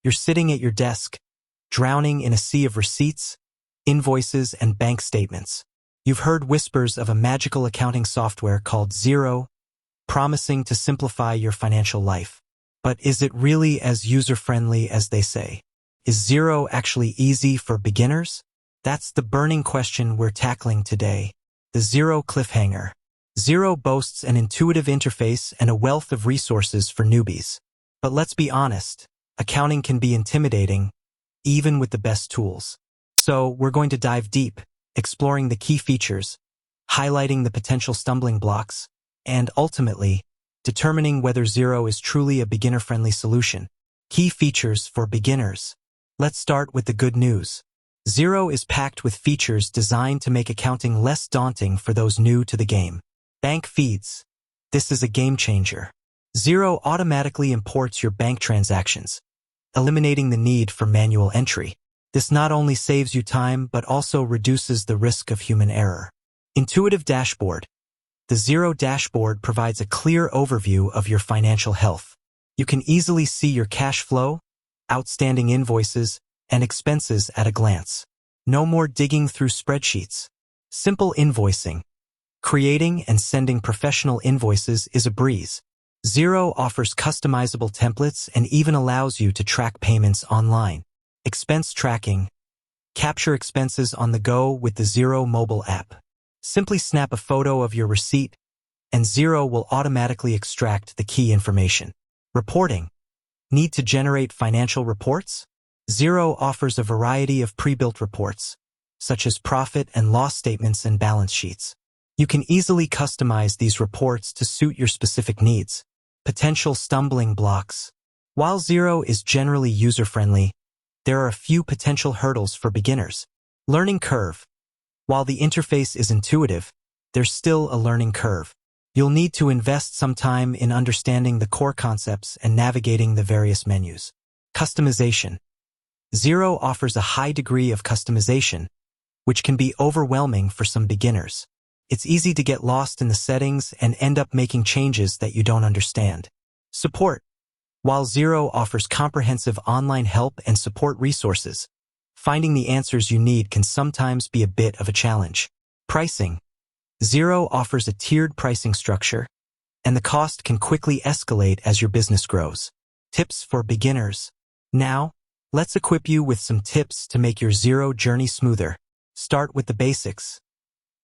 You're sitting at your desk, drowning in a sea of receipts, invoices, and bank statements. You've heard whispers of a magical accounting software called Xero, promising to simplify your financial life. But is it really as user-friendly as they say? Is Xero actually easy for beginners? That's the burning question we're tackling today. The Xero cliffhanger. Xero boasts an intuitive interface and a wealth of resources for newbies. But let's be honest, accounting can be intimidating, even with the best tools. So we're going to dive deep, exploring the key features, highlighting the potential stumbling blocks, and ultimately, determining whether Xero is truly a beginner-friendly solution. Key features for beginners. Let's start with the good news. Xero is packed with features designed to make accounting less daunting for those new to the game. Bank feeds. This is a game changer. Xero automatically imports your bank transactions, eliminating the need for manual entry. This not only saves you time but also reduces the risk of human error. Intuitive dashboard. The Xero dashboard provides a clear overview of your financial health. You can easily see your cash flow, outstanding invoices, and expenses at a glance. No more digging through spreadsheets. Simple invoicing. Creating and sending professional invoices is a breeze. Xero offers customizable templates and even allows you to track payments online. Expense tracking. Capture expenses on the go with the Xero mobile app. Simply snap a photo of your receipt, and Xero will automatically extract the key information. Reporting. Need to generate financial reports? Xero offers a variety of pre-built reports, such as profit and loss statements and balance sheets. You can easily customize these reports to suit your specific needs. Potential stumbling blocks. While Xero is generally user-friendly, there are a few potential hurdles for beginners. Learning curve. While the interface is intuitive, there's still a learning curve. You'll need to invest some time in understanding the core concepts and navigating the various menus. Customization. Xero offers a high degree of customization, which can be overwhelming for some beginners. It's easy to get lost in the settings and end up making changes that you don't understand. Support. While Xero offers comprehensive online help and support resources, finding the answers you need can sometimes be a bit of a challenge. Pricing. Xero offers a tiered pricing structure, and the cost can quickly escalate as your business grows. Tips for beginners. Now, let's equip you with some tips to make your Xero journey smoother. Start with the basics.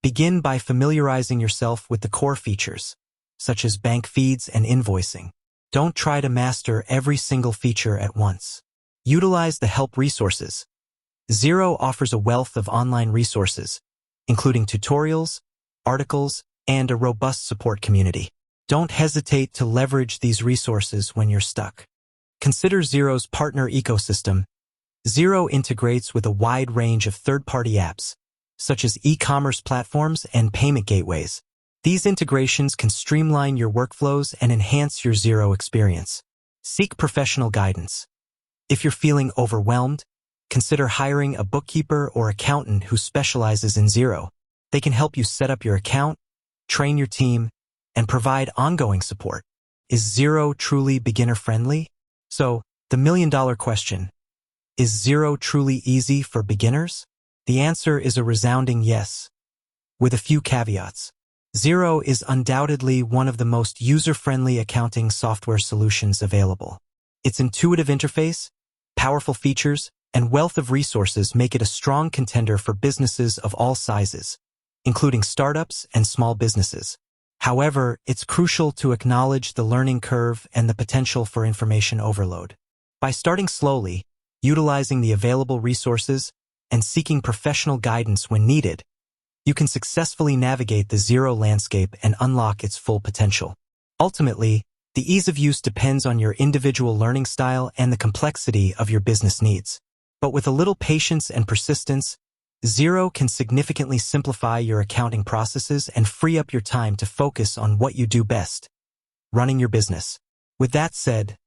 Begin by familiarizing yourself with the core features, such as bank feeds and invoicing. Don't try to master every single feature at once. Utilize the help resources. Xero offers a wealth of online resources, including tutorials, articles, and a robust support community. Don't hesitate to leverage these resources when you're stuck. Consider Xero's partner ecosystem. Xero integrates with a wide range of third-party apps, such as e-commerce platforms and payment gateways. These integrations can streamline your workflows and enhance your Xero experience. Seek professional guidance. If you're feeling overwhelmed, consider hiring a bookkeeper or accountant who specializes in Xero. They can help you set up your account, train your team, and provide ongoing support. Is Xero truly beginner-friendly? So, the million-dollar question, is Xero truly easy for beginners? The answer is a resounding yes, with a few caveats. Xero is undoubtedly one of the most user-friendly accounting software solutions available. Its intuitive interface, powerful features, and wealth of resources make it a strong contender for businesses of all sizes, including startups and small businesses. However, it's crucial to acknowledge the learning curve and the potential for information overload. By starting slowly, utilizing the available resources, and seeking professional guidance when needed, you can successfully navigate the Xero landscape and unlock its full potential. Ultimately, the ease of use depends on your individual learning style and the complexity of your business needs. But with a little patience and persistence, Xero can significantly simplify your accounting processes and free up your time to focus on what you do best, running your business. With that said,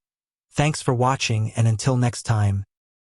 thanks for watching, and until next time,